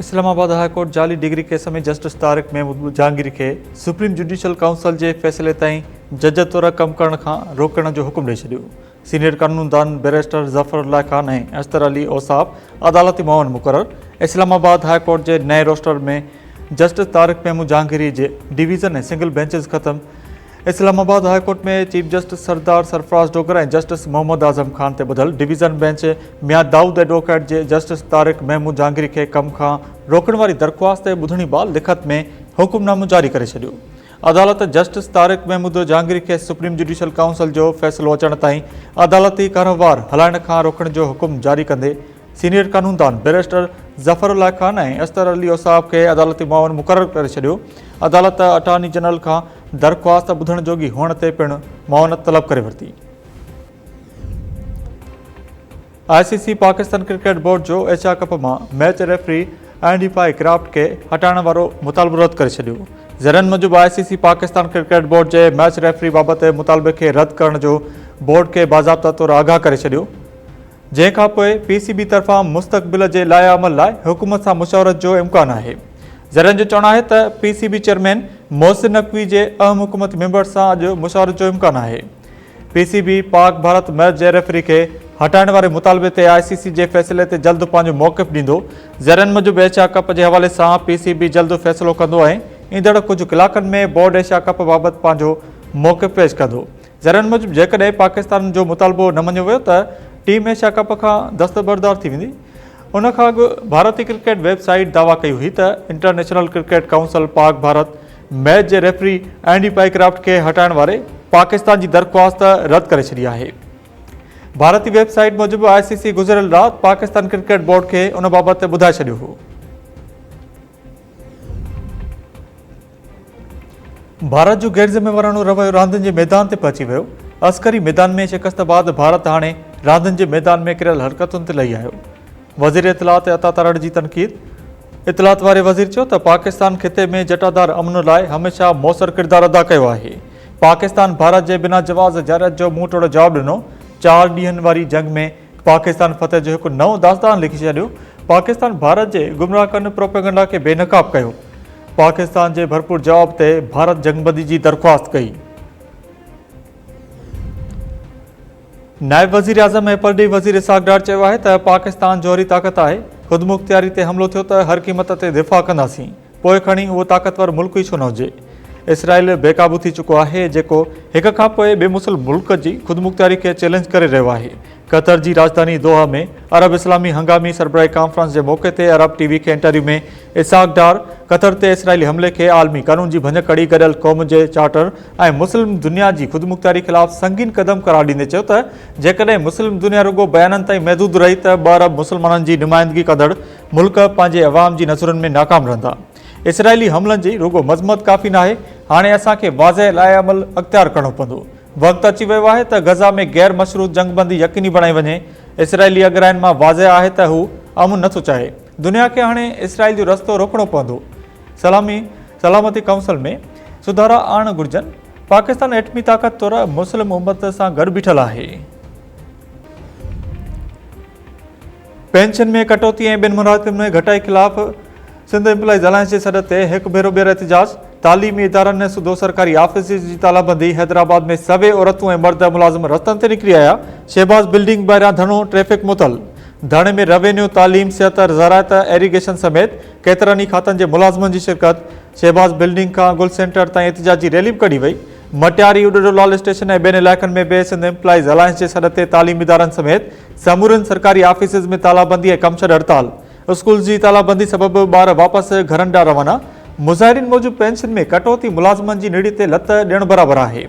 Islamabad high court जाली degree case में justice Tariq Mahmud Jahangir के सुप्रीम जुडिशियल काउंसिल के फैसले ताईं जज तौर कम करण खां रोकण जो हुक्म ॾेई छॾियो। सीनियर कानूनदान बैरिस्टर ज़फरुल्लाह खान ऐं अख्तर अली औसाफ अदालती मुआवन मुक़रर। इस्लामाबाद हाईकोर्ट के नए रोस्टर में जस्टिस तारिक महमूद जहांगीर के डिवीज़न ऐं सिंगल बेंचेस ख़त्म। इस्लामाबाद हाईकोर्ट में चीफ जस्टिस सरदार सरफराज डोगर ऐं जस्टिस मोहम्मद आज़म खान ते ॿधल डिवीज़न बेंच मियां दाऊद एडवोकेट जे जस्टिस तारिक महमूद जहांगीर के कम खां रोकण वारी दरख़्वास्त ते ॿुधणी बाल लिखत में हुकुमनामो जारी करे छॾियो। अदालत जस्टिस तारिक महमूद जहांगीर के सुप्रीम जुडिशियल काउंसिल जो फ़ैसिलो अचण ताईं अदालती कारोबार हलाइण खां रोकण जो हुकुम जारी कंदे सीनियर कानूनदान बैरिस्टर ज़फरुल्लाह खान ऐं अख्तर अली औसाफ के अदालती मुआवन मुक़रर करे छॾियो। अदालत अटॉर्नी जनरल खां दरख़्वास्त ॿुधण जोगी हुअण ते पिणु मुआवनत तलब करे वरिती। ICC पाकिस्तान क्रिकेट बोर्ड जो एशिया कप में मैच रेफरी एंडी पाई क्राफ्ट के हटाइण वारो मुतालबो रद्द करे छॾियो। ज़रन मूजिब ICC पाकिस्तान क्रिकेट बोर्ड के मैच रेफरी बाबत मुतालबे के रद्द करण जो बोर्ड के बाज़ाब्ता तौर आगाह करे छॾियो। जंहिंखां पोइ PCB तरफ़ां मुस्तक़बिल जे लाइ अमल लाइ हुकूमत सां मुशावरत जो इम्कान है। ज़रन जो चवणु है त PCB चेयरमैन मोहसिन नकवी के अहम हुकूमती मेंबर से अॼु मुशावरत जो इम्कान है। PCB पाक भारत मैच जे रेफरी के हटाइण वारे मुतालबे ते ICC के फैसले ते जल्द पंहिंजो मौक़िफ़ ॾींदो। ज़रन मूजिब एशिया कप के हवाले से PCB जल्द फैसलो कंदो ऐं ईंदड़ कुछ कलाकनि में बोर्ड एशिया कप बाबत पंहिंजो मौक़िफ़ पेश कंदो। ज़रन मूजिब जेकॾहिं पाकिस्तान जो मुतालबो न मञियो वियो त टीम एशिया कप खां दस्तबरदार थी वेंदी। उन खां अॻु भारतीय क्रिकेट वेबसाइट दावा कई हुई त international cricket council Pak Bharat match जे रेफरी एंडी पाई क्राफ्ट के हटाइण वारे पाकिस्तान की दरख़्वास्त रद्द करे छॾी है। भारतीय वेबसाइट मूजिब ICC गुज़िरियल रात पाकिस्तान क्रिकेट बोर्ड के उन बाबत ॿुधाए छॾियो हो। भारत जो गैर ज़िम्मेवारानो रवैयो रांदियुनि जे मैदान ते पहुची वियो। अस्करी मैदान में शिकस्त बाद भारत हाणे रांदियुनि जे मैदान में किरियल हरकतुनि ते लही आयो। वज़ीर इतलात अता तरड़ जी तनक़ीद। इतलात वारे वज़ीर चयो त पाकिस्तान खिते में जटादार अमन लाइ हमेशह मौसर किरदारु अदा कयो आहे। पाकिस्तान भारत जे बिना जवाज़ जारत जो मुंहुं तोड़ जवाबु ॾिनो। 4 ॾींहनि वारी जंग में पाकिस्तान फतेह जो हिकु नओं दास्तान लिखी छॾियो। पाकिस्तान भारत जे गुमराह कन प्रोपेगेंडा के बेनकाब कयो। पाकिस्तान के भरपूर जवाब ते भारत जंगबंदी की दरख्वास्त कई। नायब वज़ीर आज़म ऐं परॾेही वज़ीर इसहाक़ डार चयो आहे त पाकिस्तान जोहरी ताक़त आहे। ख़ुदि मुख़्तियारी ते हमिलो थियो त हर क़ीमत ते दिफ़ा कंदासीं, पोइ खणी उहो ताक़तवर मुल्क ई छो न हुजे। इसराइल बेकाबू थी चुको आहे, जेको हिक खां पोइ ॿिए मुस्लिम मुल्क जी ख़ुदि मुख़्तियारी खे चैलेंज करे रहियो आहे। कतर की राजधानी दोहा में अरब इस्लामी हंगामी सरबराही कॉन्फ्रेंस के मौके ते अरब TV के इंटरव्यू में इसहाक़ डार कतर ते इसराइली हमले के आलमी कानून की भंज कड़ी गॾियल क़ौम के चार्टर ऐं मुस्लिम दुनिया की ख़ुदि मुख़्तियारी ख़िलाफ़ संगीन कदम करार ॾींदे चयो त जेकॾहिं मुस्लिम दुनिया रुगो बयाननि ताईं महदूद रही त ॿ अरब मुसलमाननि की नुमाइंदगी कंदड़ मुल्क पंहिंजे अवाम की नज़रुनि में नाकाम रहंदा। इसराइली हमलनि जी रुगो मज़म्मत काफ़ी न आहे, हाणे असांखे वाज़ह लाइ अमल अख़्तियार करणो पवंदो। वक़्तु अची वियो आहे त गज़ा में गैर मशरूत जंगबंदी यकीनी बणाई वञे। इसराइली अगराइन मां वाज़ह आहे त हू अमन नथो चाहे। दुनिया खे हाणे इसराइल जो रस्तो रोकणो पवंदो। सलामती काउंसिल में सुधारा आणणु घुरिजनि। पाकिस्तान एटमी ताक़त तौर मुस्लिम उम्मत सां गॾु बीठल आहे। पेंशन में कटौती ऐं ॿिनि मुरातिबुनि में घटाई ख़िलाफ़ सिंध एम्प्लॉइज़ अलायंस के सॾ ते हिकु भेरो ॿीहर एहतजाज। तालीमी इदारनि ने सुदो सरकारी ऑफिस की तालाबंदी। हैदराबाद में सभई औरतूं ऐं मर्द मुलाज़िम रस्तनि ते निकिरी आया। शहबाज बिल्डिंग ॿाहिरियां धरणो, ट्रैफिक मुतल। धरणे में रेवेन्यू, तालीम, सिहत, ज़रायत, एरीगेशन समेत केतिरनि ई खातनि जे मुलाज़िमनि जी शिरकत। शहबाज बिल्डिंग खां गुल सेंटर ताईं एहतजाजी रैली बि कढी वई। मटियारी, उडोलाल स्टेशन ऐं ॿियनि इलाइक़नि में बि सिंध एम्प्लॉइज़ अलायंस जे सॾ ते तालीमी इदारनि समेत समूरनि सरकारी ऑफिसिस में तालाबंदी ऐं कमशड हड़ताल। स्कूल की तालाबंदी सबबि ॿार वापसि घरनि ॾांहुं रवाना। मुज़ाहिरीन मूजिब पेंशन में कटौती मुलाज़िमनि की निड़ी ते लत ॾियण बराबरि आहे,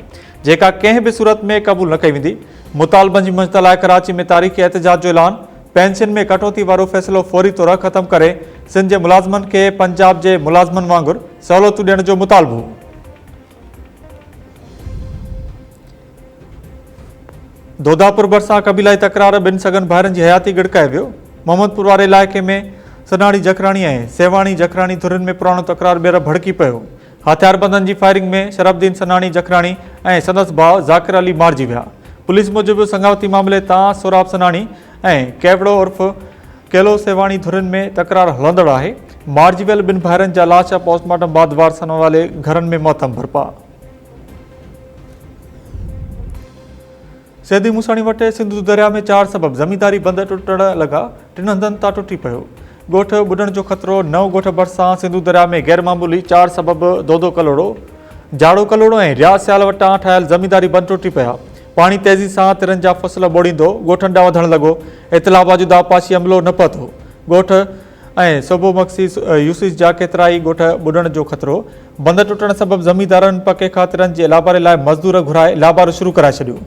जेका कंहिं बि सूरत में क़बूल न कई वेंदी। मुतालबनि जी मंज़ लाइ कराची में तारीख़ी एहतजाज जो ऐलान। पेंशन में कटौती वारो फ़ैसिलो फौरी तौर ख़त्म करे सिंध जे मुलाज़िमनि खे पंजाब जे मुलाज़िमनि वांगुरु सहूलियतूं ॾियण जो मुतालबो। दोदापुर भरिसां क़बीलाई तकरार ॿिनि सगन भाइरनि जी हयाती गिड़काए वियो। मोहम्मदपुर वारे इलाइक़े में सनाणी जखराणी ऐं सेवाणी जखराणी धुरियुनि में पुराणो तकरार ॿीहर भड़की पियो। हथियारबंदनि जी फायरिंग में शरफुद्दीन सनाणी जखराणी ऐं संदसि भाउ ज़ाकिर अली मारिजी विया। पुलिस मूजिब संगावती मामले तां सोराब सनाणी ऐं कैवड़ो उर्फ़ केलो सेवाणी धुरन में तकरार हलंदड़ आहे। मारिजी वियल 2 भाइरनि जा लाश पोस्टमार्टम बाद वारसनि वाले घरनि में मातम भरपा। सैदी मूसाणी वटे सिंधु दरिया में 4 सबब ज़मींदारी बंद टुटण लगा। 3 हंधनि तां टुटी पियो। ॻोठ ॿुॾण जो ख़तरो। 9 ॻोठ भरिसां सिंधु दरिया में गैरमामूली 4 सबब 2-2 कलोड़ो। जाड़ो कलोड़ो ऐं रियाज़ सियाल वटां ठहियल ज़मींदारी बंद टुटी पिया। पाणी तेज़ी सां तिरनि जा फसल ॿोड़ींदो ॻोठनि ॾांहुं वधणु लॻो। इतला बावजूद आपाशी अमलो न पतो। ॻोठ ऐं सूबो मक्सीस यूसिस जा केतिरा ई ॻोठ ॿुॾण जो ख़तरो। बंद टुटण सबब ज़मींदारनि पके खातिरनि जे लाबारे लाइ मज़दूर घुराए लाबारो शुरू कराए छॾियो।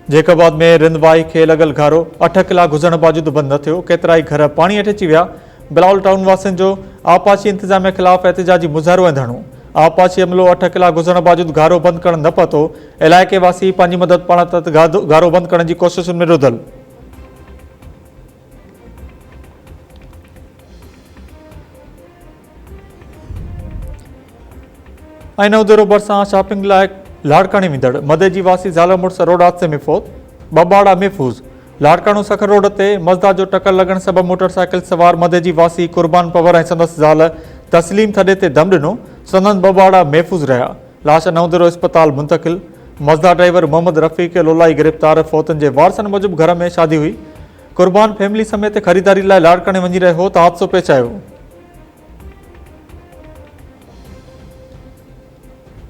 जैकबाद में रिंदवाई खे लॻल घारो 8 कलाक गुज़रण बावजूद बंदि न थियो। केतिरा ई घर पाणी हेठि अची विया। बिलावल टाउन वासियुनि जो आपाशी इंतज़ामिया ख़िलाफ़ एहतिजाजी मुज़ाहिरो ऐं धरणो। आपाशी अमलो 8 कलाक गुज़रण बावजूद घारो बंदि करणु न पतो। इलाइक़े वासी पंहिंजी मदद पाण तत घारो बंदि करण जी कोशिशुनि में रुधल। ऐं नवदेरो भरिसां शॉपिंग लाइ लाड़काणी वेंदड़ मदेजी वासी ज़ाल मुड़ुस रोड हादसे में फौत। बबाड़ा महफ़ूज़। लाड़काणो सखर रोड ते मज़दा जो टक्कर लॻण सबब मोटरसाइकिल सवार मदेजी वासी कुर्बान पवर ऐं संदसि ज़ाल तस्लीम थॾे ते दम ॾिनो। संदन बबाड़ा महफ़ूज़ रहिया। लाश नवदेरो इस्पताल मुंतक़िल। मज़दा ड्राइवर मोहम्मद रफ़ीक लोलाई गिरफ़्तार। फ़ौतनि जे वारसनि मूजिबि घर में शादी हुई। कुर्बान फैमिली समेत ख़रीदारी लाइ लाड़काणे वञी रहियो हो त हादसो पेश आयो।